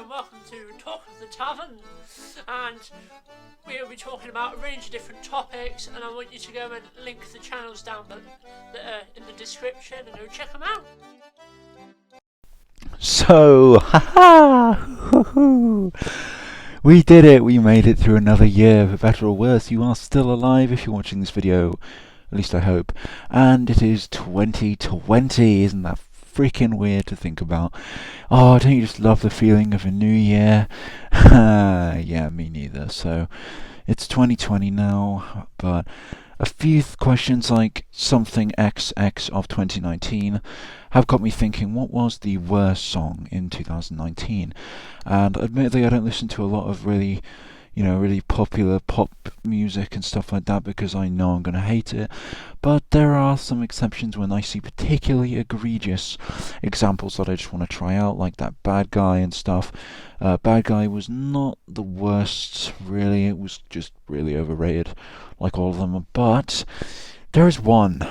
and welcome to Talk of the Tavern, and we'll be talking about a range of different topics, and I want you to go and link the channels down in the description and go check them out. So, we did it, we made it through another year, for better or worse. You are still alive if you're watching this video, at least I hope, and it is 2020, isn't that freaking weird to think about? Oh, don't you just love the feeling of a new year? Yeah, me neither. So it's 2020 now, but a few questions like something XX of 2019 have got me thinking, what was the worst song in 2019? And admittedly, I don't listen to a lot of really popular pop music and stuff like that because I know I'm going to hate it. But there are some exceptions when I see particularly egregious examples that I just want to try out, like that Bad Guy and stuff. Bad Guy was not the worst, really. It was just really overrated, like all of them. But there is one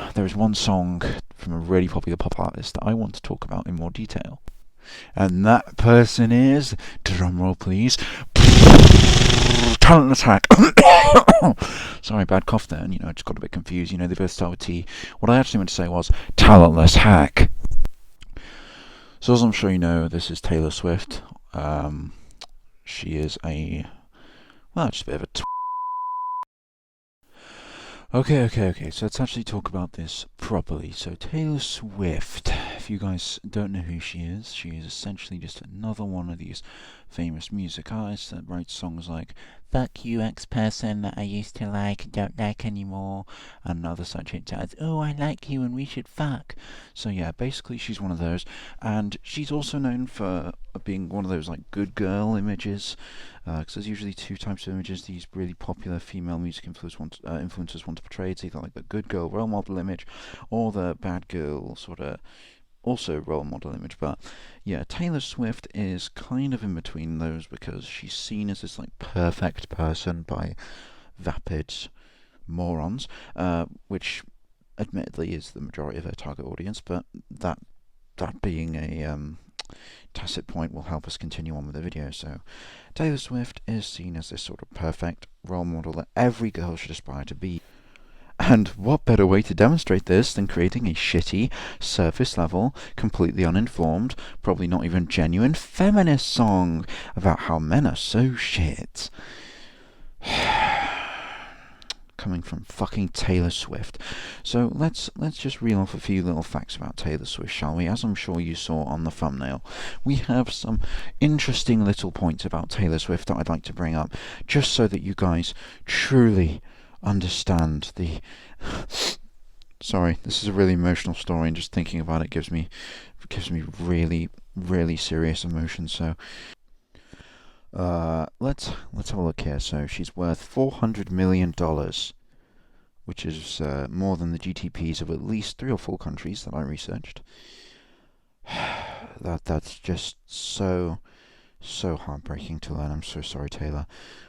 song from a really popular pop artist that I want to talk about in more detail. And that person is, drumroll please, Talent Attack. Sorry, bad cough there, and I just got a bit confused. They both start with T. What I actually meant to say was Talentless Hack. So as I'm sure you know, this is Taylor Swift. She is just a bit of a Okay, so let's actually talk about this properly. So Taylor Swift, if you guys don't know who she is essentially just another one of these famous music artists that writes songs like "Fuck you, ex-person that I used to like, don't like anymore," and other such hits as "Oh, I like you and we should fuck." So yeah, basically she's one of those, and she's also known for being one of those like good girl images, because there's usually two types of images these really popular female music influencers want to portray. It's either like the good girl role model image or the bad girl sort of also role model image. But yeah, Taylor Swift is kind of in between those because she's seen as this like perfect person by vapid morons, which admittedly is the majority of her target audience, but that being a tacit point will help us continue on with the video. So Taylor Swift is seen as this sort of perfect role model that every girl should aspire to be. And what better way to demonstrate this than creating a shitty, surface-level, completely uninformed, probably not even genuine feminist song about how men are so shit. Coming from fucking Taylor Swift. So let's just reel off a few little facts about Taylor Swift, shall we? As I'm sure you saw on the thumbnail, we have some interesting little points about Taylor Swift that I'd like to bring up, just so that you guys truly understand the... Sorry, this is a really emotional story, and just thinking about it gives me really, really serious emotion. So let's have a look here. So she's worth $400 million, which is more than the GDPs of at least 3 or 4 countries that I researched. That's just so heartbreaking to learn. I'm so sorry, Taylor.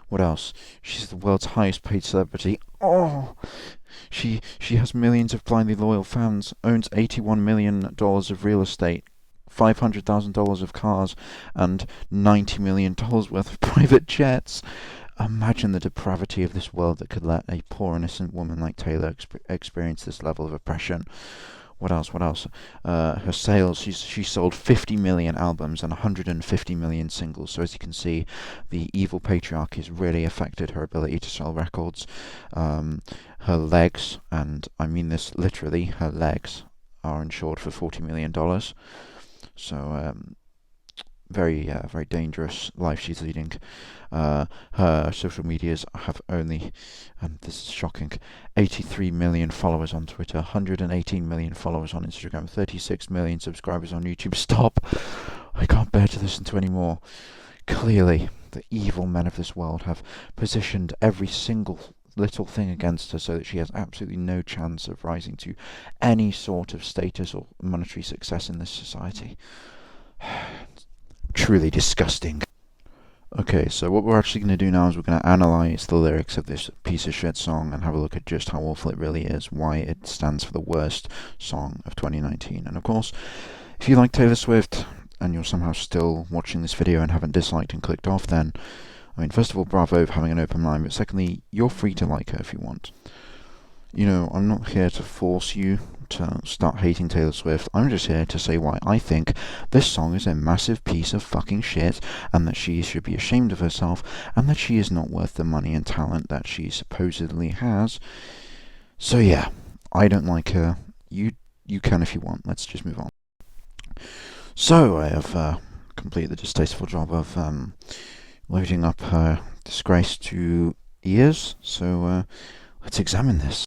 What else? She's the world's highest paid celebrity. Oh, she has millions of blindly loyal fans, owns $81 million of real estate, $500,000 of cars, and $90 million worth of private jets. Imagine the depravity of this world that could let a poor innocent woman like Taylor experience this level of oppression. What else? Her sales, she sold 50 million albums and 150 million singles. So as you can see, the evil patriarchy has really affected her ability to sell records. Her legs, and I mean this literally, her legs are insured for $40 million. So very dangerous life she's leading. Her social medias have only, and this is shocking, 83 million followers on Twitter, 118 million followers on Instagram, 36 million subscribers on YouTube. Stop! I can't bear to listen to any more. Clearly, the evil men of this world have positioned every single little thing against her so that she has absolutely no chance of rising to any sort of status or monetary success in this society. Truly disgusting. Okay, so what we're actually going to do now is we're going to analyse the lyrics of this piece of shit song and have a look at just how awful it really is, why it stands for the worst song of 2019. And of course, if you like Taylor Swift, and you're somehow still watching this video and haven't disliked and clicked off, then, I mean, first of all, bravo for having an open mind, but secondly, you're free to like her if you want. You know, I'm not here to force you to start hating Taylor Swift. I'm just here to say why I think this song is a massive piece of fucking shit, and that she should be ashamed of herself, and that she is not worth the money and talent that she supposedly has. So yeah, I don't like her. You can if you want. Let's just move on. So I have completed the distasteful job of loading up her disgrace to ears. So let's examine this.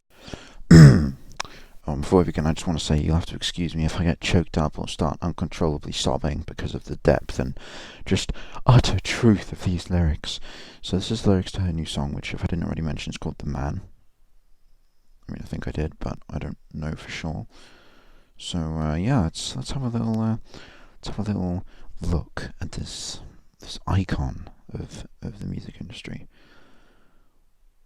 Before we begin, I just want to say you'll have to excuse me if I get choked up or start uncontrollably sobbing because of the depth and just utter truth of these lyrics. So this is lyrics to her new song, which, if I didn't already mention, is called The Man. I mean, I think I did, but I don't know for sure. So yeah, let's have a little look at this icon of the music industry.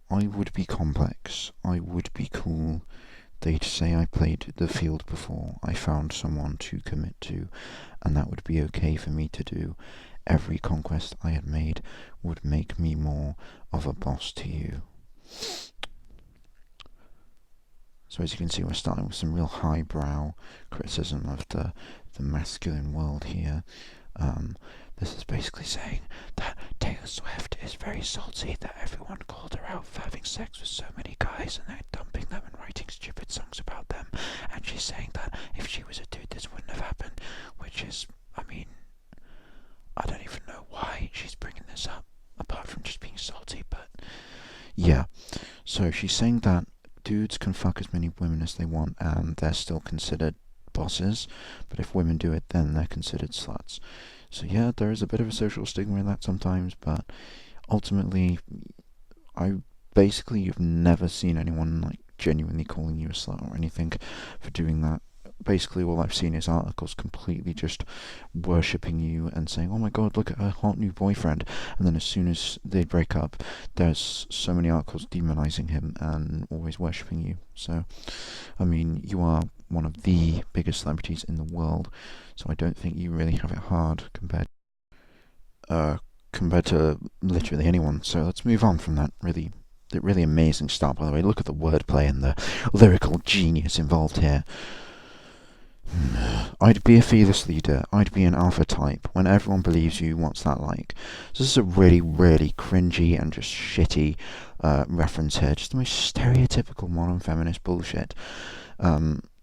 I would be complex. I would be cool. They'd say I played the field before. I found someone to commit to, and that would be okay for me to do. Every conquest I had made would make me more of a boss to you. So as you can see, we're starting with some real highbrow criticism of the masculine world here. This is basically saying that Taylor Swift is very salty that everyone called her out for having sex with so many guys and then dumping them and writing stupid songs about them. And she's saying that if she was a dude, this wouldn't have happened. Which is, I mean, I don't even know why she's bringing this up, apart from just being salty, but yeah. So she's saying that dudes can fuck as many women as they want and they're still considered bosses, but if women do it, then they're considered sluts. So yeah, there is a bit of a social stigma in that sometimes, but ultimately, you've never seen anyone like genuinely calling you a slut or anything for doing that. Basically, all I've seen is articles completely just worshipping you and saying, oh my god, look at her hot new boyfriend. And then as soon as they break up, there's so many articles demonizing him and always worshipping you. So, I mean, you are one of the biggest celebrities in the world, so I don't think you really have it hard compared to literally anyone. So let's move on from that really amazing start, by the way. Look at the wordplay and the lyrical genius involved here. I'd be a fearless leader. I'd be an alpha type. When everyone believes you, what's that like? So this is a really, really cringy and just shitty reference here. Just the most stereotypical modern feminist bullshit.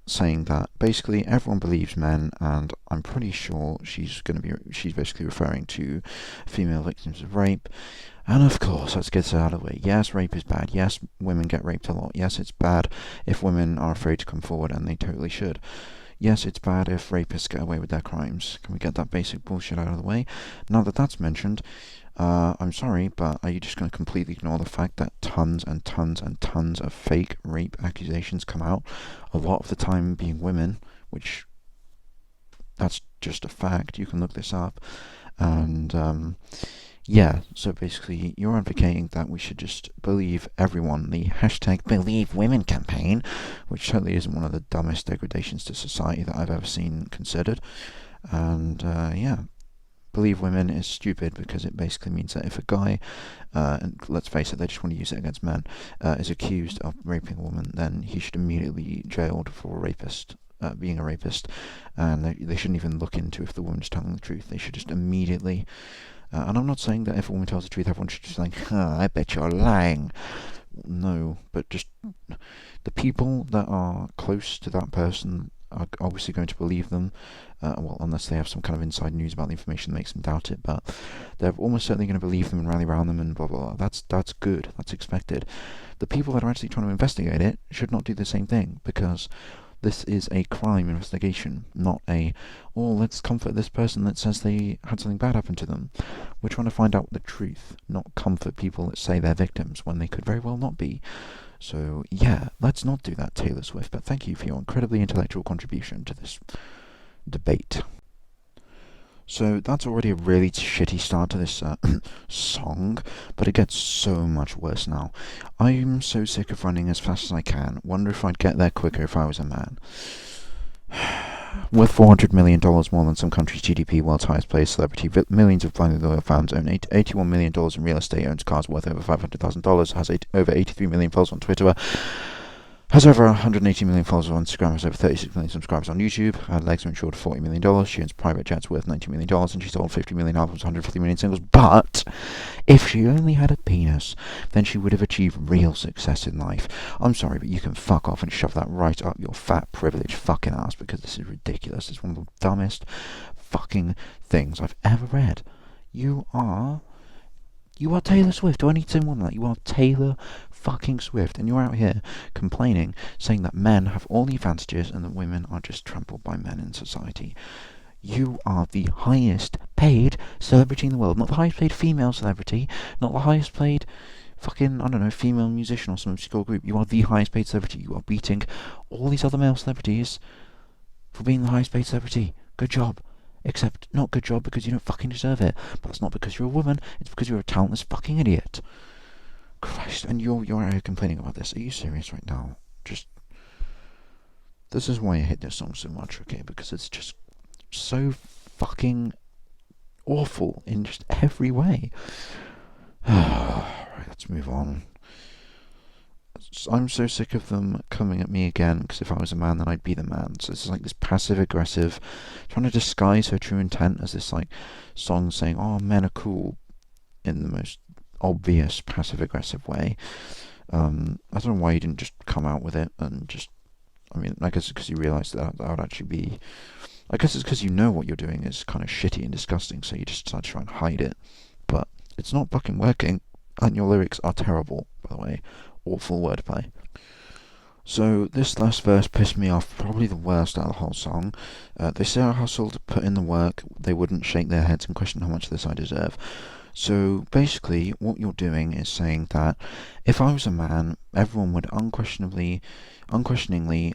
Saying that basically everyone believes men, and I'm pretty sure she's basically referring to female victims of rape. And of course, let's get it out of the way. Yes, rape is bad. Yes, women get raped a lot. Yes, it's bad if women are afraid to come forward, and they totally should. Yes, it's bad if rapists get away with their crimes. Can we get that basic bullshit out of the way? Now that that's mentioned, I'm sorry, but are you just going to completely ignore the fact that tons and tons and tons of fake rape accusations come out, a lot of the time being women, which that's just a fact. You can look this up. And yeah, so basically you're advocating that we should just believe everyone, the #BelieveWomen campaign, which totally isn't one of the dumbest degradations to society that I've ever seen considered. And yeah, believe women is stupid because it basically means that if a guy, and let's face it, they just want to use it against men, is accused of raping a woman, then he should immediately be jailed for being a rapist, and they shouldn't even look into if the woman's telling the truth. They should just immediately, and I'm not saying that if a woman tells the truth, everyone should just think, I bet you're lying. No, but just the people that are close to that person are obviously going to believe them, well, unless they have some kind of inside news about the information that makes them doubt it, but they're almost certainly going to believe them and rally around them and blah, blah, blah. That's good. That's expected. The people that are actually trying to investigate it should not do the same thing, because this is a crime investigation, not let's comfort this person that says they had something bad happen to them. We're trying to find out the truth, not comfort people that say they're victims when they could very well not be. So, yeah, let's not do that, Taylor Swift, but thank you for your incredibly intellectual contribution to this debate. So that's already a really shitty start to this song, but it gets so much worse now. I'm so sick of running as fast as I can. Wonder if I'd get there quicker if I was a man. Worth $400 million more than some country's GDP, world's highest paid celebrity, millions of blindly loyal fans, own $81 million in real estate, owns cars worth over $500,000, has over 83 million followers on Twitter, has over 180 million followers on Instagram, has over 36 million subscribers on YouTube, had legs insured for $40 million, she owns private jets worth $90 million, and she sold 50 million albums, 150 million singles. But if she only had a penis, then she would have achieved real success in life. I'm sorry, but you can fuck off and shove that right up your fat, privileged fucking ass, because this is ridiculous. It's one of the dumbest fucking things I've ever read. You are Taylor Swift. Do I need to say more than that? You are Taylor fucking Swift, and you're out here complaining, saying that men have all the advantages and that women are just trampled by men in society. You are the highest paid celebrity in the world. Not the highest paid female celebrity, not the highest paid fucking, I don't know, female musician or some obscure group. You are the highest paid celebrity. You are beating all these other male celebrities for being the highest paid celebrity. Good job. Except, not good job because you don't fucking deserve it. But that's not because you're a woman, it's because you're a talentless fucking idiot. Christ, and you're out here complaining about this. Are you serious right now? This is why I hate this song so much, okay? Because it's just so fucking awful in just every way. Right, let's move on. I'm so sick of them coming at me again, because if I was a man, then I'd be the man. So this is like this passive-aggressive, trying to disguise her true intent as this like song saying, oh, men are cool, in the most obvious passive-aggressive way. I don't know why you didn't just come out with it and just, I mean, I guess it's because you realised that would actually be, I guess it's because you know what you're doing is kind of shitty and disgusting, so you just decide to try and hide it. But it's not fucking working, and your lyrics are terrible, by the way. Awful wordplay. So this last verse pissed me off, probably the worst out of the whole song. They say I hustled, put in the work, they wouldn't shake their heads and question how much of this I deserve. So basically what you're doing is saying that if I was a man, everyone would unquestioningly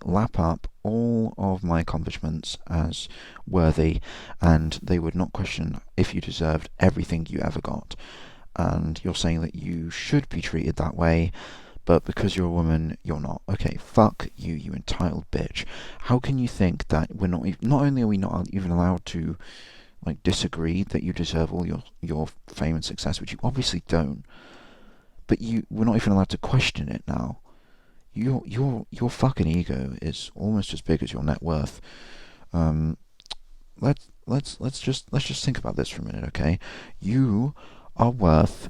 lap up all of my accomplishments as worthy, and they would not question if you deserved everything you ever got. And you're saying that you should be treated that way, but because you're a woman, you're not. Okay, fuck you, you entitled bitch. How can you think that we're not only are we not even allowed to like disagree that you deserve all your fame and success, which you obviously don't, but we're not even allowed to question it now. Your fucking ego is almost as big as your net worth. Let's just think about this for a minute, okay? You are worth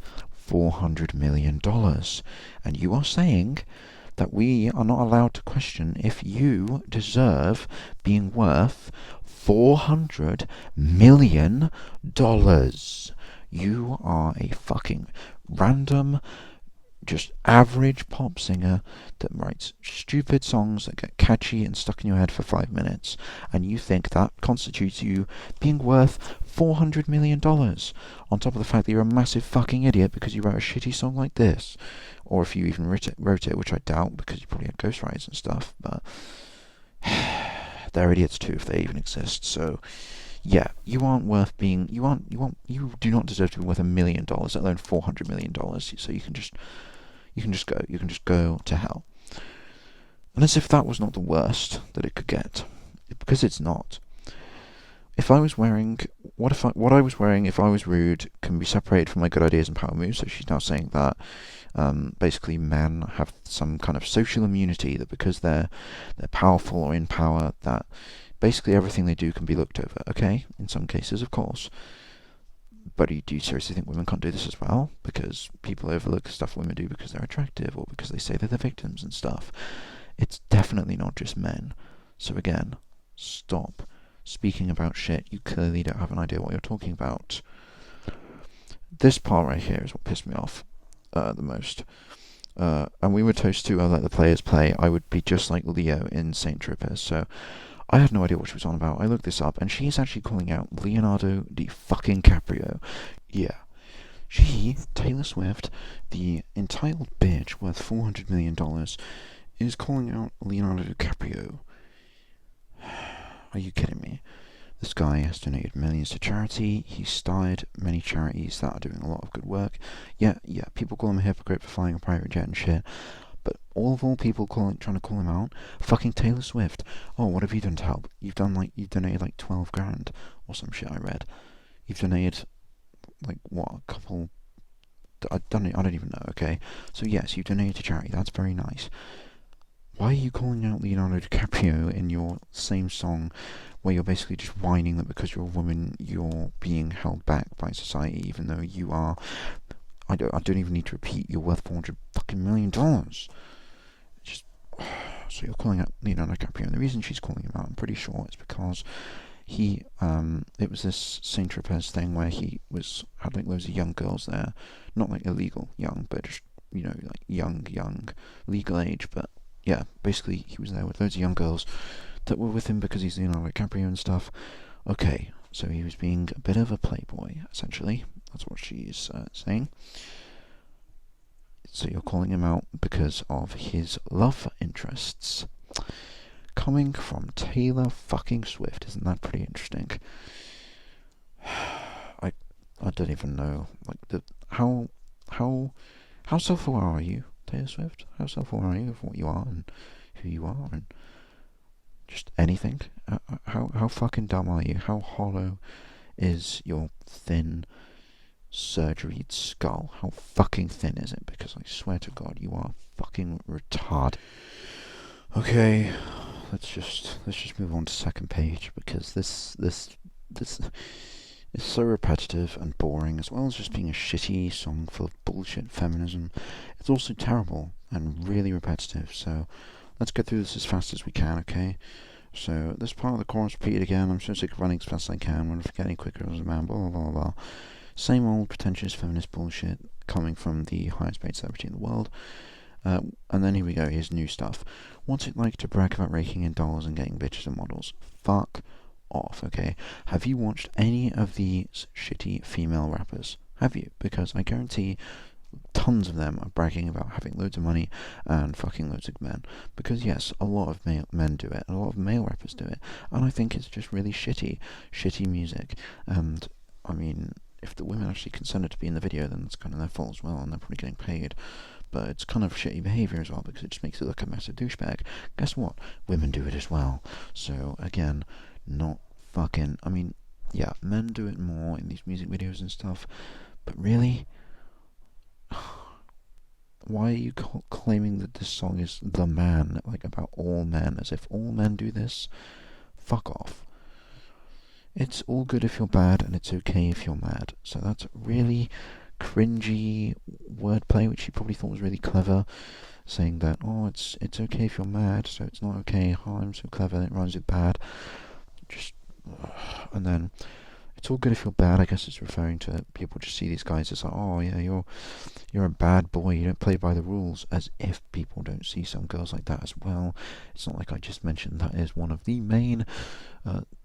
$400 million, and you are saying that we are not allowed to question if you deserve being worth $400 million. You are a fucking random, just average pop singer that writes stupid songs that get catchy and stuck in your head for 5 minutes, and you think that constitutes you being worth $400 million, on top of the fact that you're a massive fucking idiot because you wrote a shitty song like this, or if you even wrote it, which I doubt because you probably had ghostwriters and stuff, but they're idiots too if they even exist. So yeah, you aren't worth being, you do not deserve to be worth $1 million, let alone $400 million, so you can just go to hell. And as if that was not the worst that it could get, because it's not. If I was wearing, what I was wearing if I was rude can be separated from my good ideas and power moves, so she's now saying that basically men have some kind of social immunity, that because they're powerful or in power, that basically everything they do can be looked over. Okay, in some cases, of course. But do you seriously think women can't do this as well? Because people overlook stuff women do because they're attractive, or because they say they're the victims and stuff. It's definitely not just men. So again, stop speaking about shit. You clearly don't have an idea what you're talking about. This part right here is what pissed me off the most. And we were toast to let the players play. I would be just like Leo in Saint Tropez. So I had no idea what she was on about. I looked this up, and she's actually calling out Leonardo DiCaprio. Yeah. She, Taylor Swift, the entitled bitch worth $400 million, is calling out Leonardo DiCaprio. Are you kidding me? This guy has donated millions to charity. He's starred many charities that are doing a lot of good work. Yeah, people call him a hypocrite for flying a private jet and shit. But all people trying to call him out, fucking Taylor Swift. Oh, what have you done to help? You've donated like 12 grand or some shit I read. You've donated like what, a couple. I don't even know. Okay, so yes, you donated to charity. That's very nice. Why are you calling out Leonardo DiCaprio in your same song, where you're basically just whining that because you're a woman, you're being held back by society, even though you are? I don't even need to repeat. You're worth $400 fucking million. Just so you're calling out Leonardo DiCaprio, and the reason she's calling him out, I'm pretty sure, is because it was this Saint Tropez thing where he had like loads of young girls there, not like illegal young, but just like young, legal age, but yeah, basically he was there with loads of young girls that were with him because he's Leonardo DiCaprio and stuff. Okay, so he was being a bit of a playboy, essentially. That's what she's saying. So you're calling him out because of his love interests coming from Taylor fucking Swift. Isn't that pretty interesting? I don't even know. Like how self-aware are you, Taylor Swift? How self-aware are you of what you are and who you are and just anything? How fucking dumb are you? How hollow is your thin, surgeried skull? How fucking thin is it? Because I swear to God, you are fucking retarded. Okay, let's just move on to second page, because this is so repetitive and boring, as well as just being a shitty song full of bullshit feminism. It's also terrible and really repetitive. So let's get through this as fast as we can, okay? So this part of the chorus repeated again. I'm so sick of running as fast as I can. When I forget any quicker as a man. Blah blah blah blah. Same old pretentious feminist bullshit coming from the highest paid celebrity in the world. And then here we go. Here's new stuff. What's it like to brag about raking in dollars and getting bitches and models? Fuck off, okay? Have you watched any of these shitty female rappers? Have you? Because I guarantee tons of them are bragging about having loads of money and fucking loads of men. Because yes, a lot of men do it, and a lot of male rappers do it, and I think it's just really shitty music. And I mean, if the women actually consented to be in the video, then it's kind of their fault as well, and they're probably getting paid. But it's kind of shitty behaviour as well, because it just makes it look a massive douchebag. Guess what? Women do it as well. So again, not fucking... I mean, yeah, men do it more in these music videos and stuff, but really? Why are you claiming that this song is The Man, like about all men, as if all men do this? Fuck off. It's all good if you're bad, and it's okay if you're mad. So that's really cringy wordplay, which she probably thought was really clever, saying that, oh, it's okay if you're mad, so it's not okay. Oh, I'm so clever, and it rhymes with bad. And then it's all good if you're bad. I guess it's referring to people just see these guys as like, oh yeah, you're a bad boy, you don't play by the rules, as if people don't see some girls like that as well. It's not like I just mentioned that is one of the main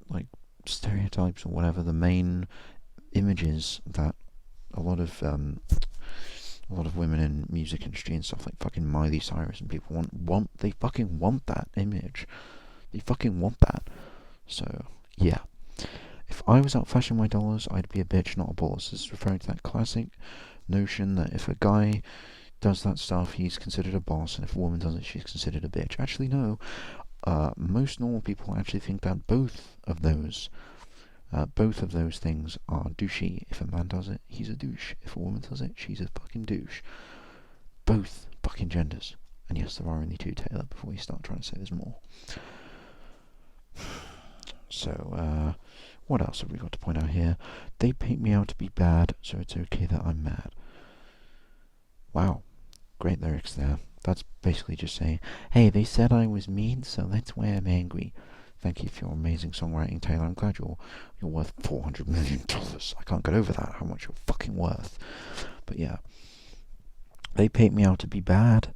like stereotypes or whatever, the main images that a lot of women in music industry and stuff, like fucking Miley Cyrus and people they fucking want that image. They fucking want that. So yeah, if I was out flashing my dollars, I'd be a bitch, not a boss. This is referring to that classic notion that if a guy does that stuff, he's considered a boss, and if a woman does it, she's considered a bitch. Actually, no. Most normal people actually think that both of those things are douchey. If a man does it, he's a douche. If a woman does it, she's a fucking douche. Both fucking genders. And yes, there are only two, Taylor, before you start trying to say there's more. So, what else have we got to point out here? They paint me out to be bad, so it's okay that I'm mad. Wow. Great lyrics there. That's basically just saying, hey, they said I was mean, so that's why I'm angry. Thank you for your amazing songwriting, Taylor. I'm glad you're worth $400 million. I can't get over that, how much you're fucking worth. But yeah. They paint me out to be bad.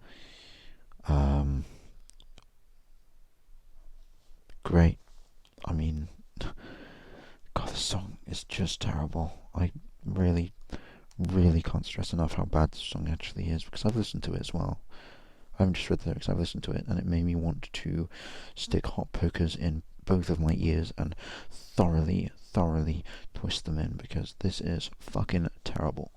Great. I mean, God, this song is just terrible. I really, really can't stress enough how bad this song actually is, because I've listened to it as well. I haven't just read the lyrics, I've listened to it, and it made me want to stick hot pokers in both of my ears and thoroughly, thoroughly twist them in, because this is fucking terrible.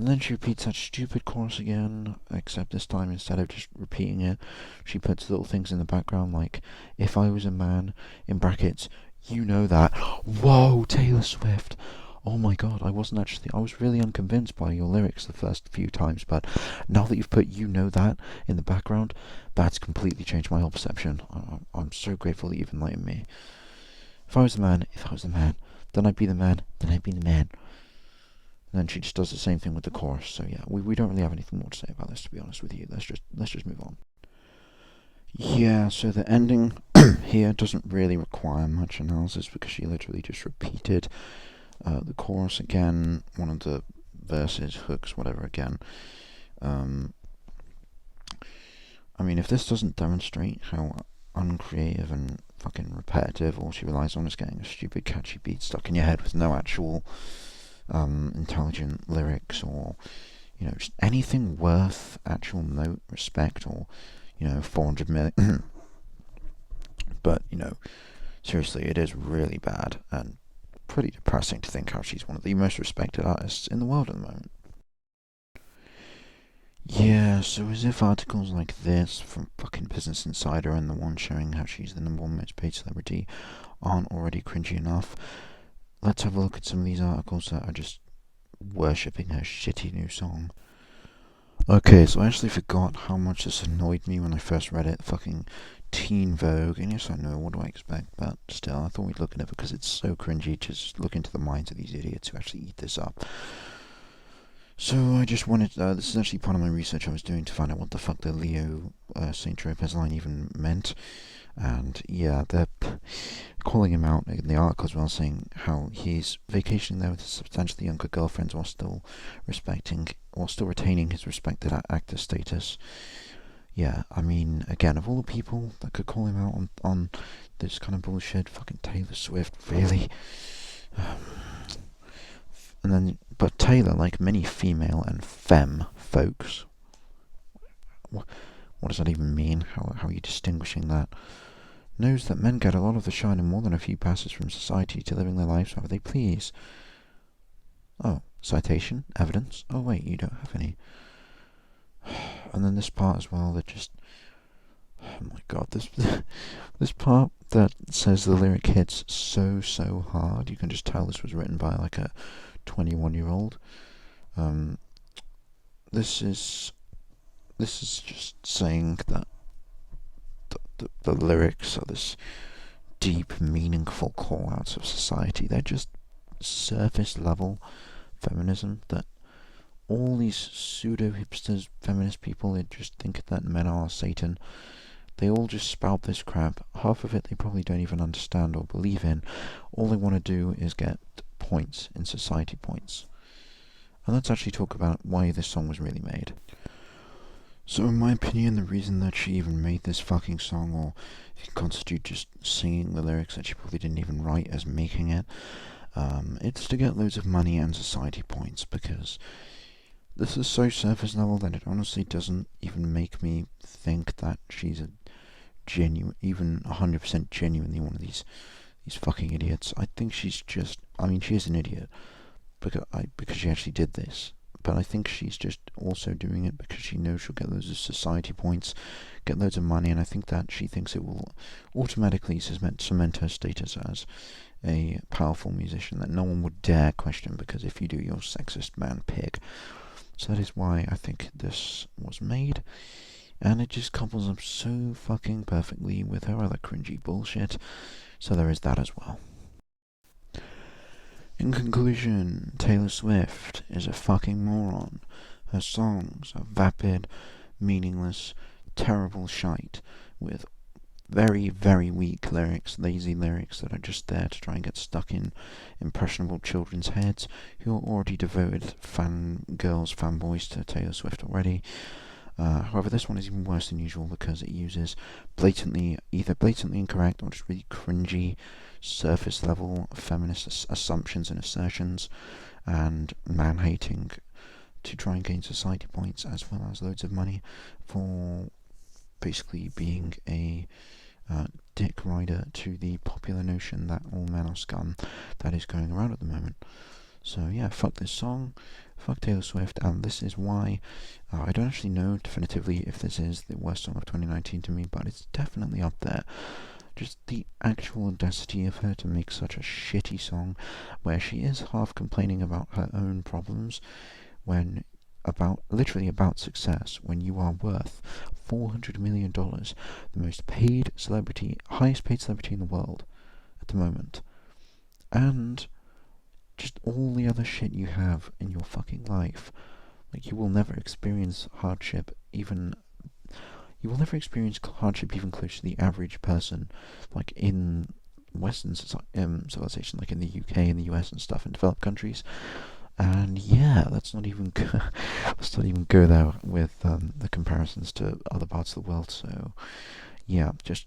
And then she repeats that stupid chorus again, except this time instead of just repeating it, she puts little things in the background like, if I was a man, in brackets, you know that. Whoa, Taylor Swift! Oh my god, I was really unconvinced by your lyrics the first few times, but now that you've put you know that in the background, that's completely changed my whole perception. I'm so grateful that you've enlightened me. If I was the man, then I'd be the man, then I'd be the man. And then she just does the same thing with the chorus. So yeah, we don't really have anything more to say about this, to be honest with you. Let's just move on. Yeah, so the ending here doesn't really require much analysis because she literally just repeated the chorus again, one of the verses, hooks, whatever again. I mean, if this doesn't demonstrate how uncreative and fucking repetitive all she relies on is getting a stupid catchy beat stuck in your head with no actual intelligent lyrics or, just anything worth actual note, respect, or, 400 million. But, seriously, it is really bad and pretty depressing to think how she's one of the most respected artists in the world at the moment. Yeah, so as if articles like this from fucking Business Insider and the one showing how she's the number one most paid celebrity aren't already cringy enough, let's have a look at some of these articles that are just worshipping her shitty new song. Okay, so I actually forgot how much this annoyed me when I first read it. Fucking Teen Vogue, and yes, I know, what do I expect? But still, I thought we'd look at it because it's so cringy to just look into the minds of these idiots who actually eat this up. So I just wanted, this is actually part of my research I was doing to find out what the fuck the Leo St. Tropez line even meant. And yeah, they're calling him out in the article as well, saying how he's vacationing there with his substantially younger girlfriends while still retaining his respected actor status. Yeah, I mean, again, of all the people that could call him out on this kind of bullshit, fucking Taylor Swift, really. But Taylor, like many female and femme folks, what does that even mean? How are you distinguishing that? Knows that men get a lot of the shine and more than a few passes from society to living their lives however they please. Oh, citation? Evidence? Oh wait, you don't have any. And then this part as well that just... Oh my god, this part that says the lyric hits so hard, you can just tell this was written by like a 21-year-old. This is just saying that the lyrics are this deep, meaningful call-outs of society. They're just surface level feminism that all these pseudo-hipsters, feminist people, they just think that men are Satan. They all just spout this crap. Half of it they probably don't even understand or believe in. All they want to do is get points in society points. And let's actually talk about why this song was really made. So in my opinion, the reason that she even made this fucking song, or if you constitute just singing the lyrics that she probably didn't even write as making it, it's to get loads of money and society points, because this is so surface level that it honestly doesn't even make me think that she's even 100% genuinely one of these fucking idiots. I think she's just, she is an idiot, because she actually did this. But I think she's just also doing it because she knows she'll get loads of society points, get loads of money, and I think that she thinks it will automatically cement her status as a powerful musician that no one would dare question, because if you do, you're a sexist man pig. So that is why I think this was made, and it just couples up so fucking perfectly with her other cringy bullshit, so there is that as well. In conclusion, Taylor Swift is a fucking moron. Her songs are vapid, meaningless, terrible shite, with very, very weak lyrics, lazy lyrics that are just there to try and get stuck in impressionable children's heads who are already devoted fanboys to Taylor Swift already. However, this one is even worse than usual because it uses either blatantly incorrect or just really cringy, surface level feminist assumptions and assertions and man-hating to try and gain society points, as well as loads of money for basically being a dick rider to the popular notion that all men are scum that is going around at the moment. So yeah, fuck this song, fuck Taylor Swift, and this is why. I don't actually know definitively if this is the worst song of 2019 to me, but it's definitely up there. Just the actual audacity of her to make such a shitty song where she is half complaining about her own problems when literally about success, when you are worth $400 million, the most paid celebrity, highest paid celebrity in the world at the moment, and just all the other shit you have in your fucking life. Like, you will never experience hardship even close to the average person, like in Western civilization, like in the UK and the US and stuff, in developed countries. And yeah, let's not even go there with the comparisons to other parts of the world. So yeah, just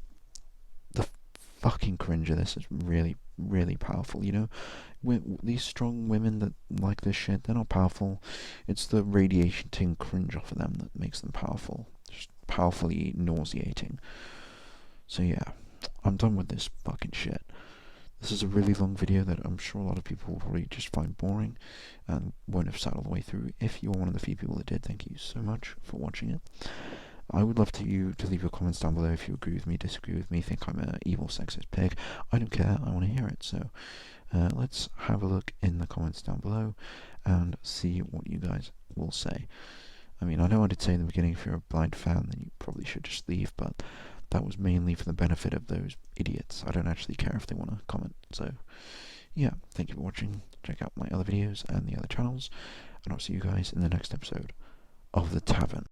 the fucking cringe of this is really, really powerful. You know, these strong women that like this shit, they're not powerful. It's the radiating cringe off of them that makes them powerful. Just powerfully nauseating. So yeah, I'm done with this fucking shit. This is a really long video that I'm sure a lot of people will probably just find boring and won't have sat all the way through. If you are one of the few people that did, thank you so much for watching it. I would love you to leave your comments down below if you agree with me, disagree with me, think I'm an evil sexist pig. I don't care, I want to hear it. So let's have a look in the comments down below and see what you guys will say. I mean, I know I did say in the beginning, if you're a blind fan, then you probably should just leave, but that was mainly for the benefit of those idiots. I don't actually care if they want to comment. So yeah, thank you for watching. Check out my other videos and the other channels, and I'll see you guys in the next episode of The Tavern.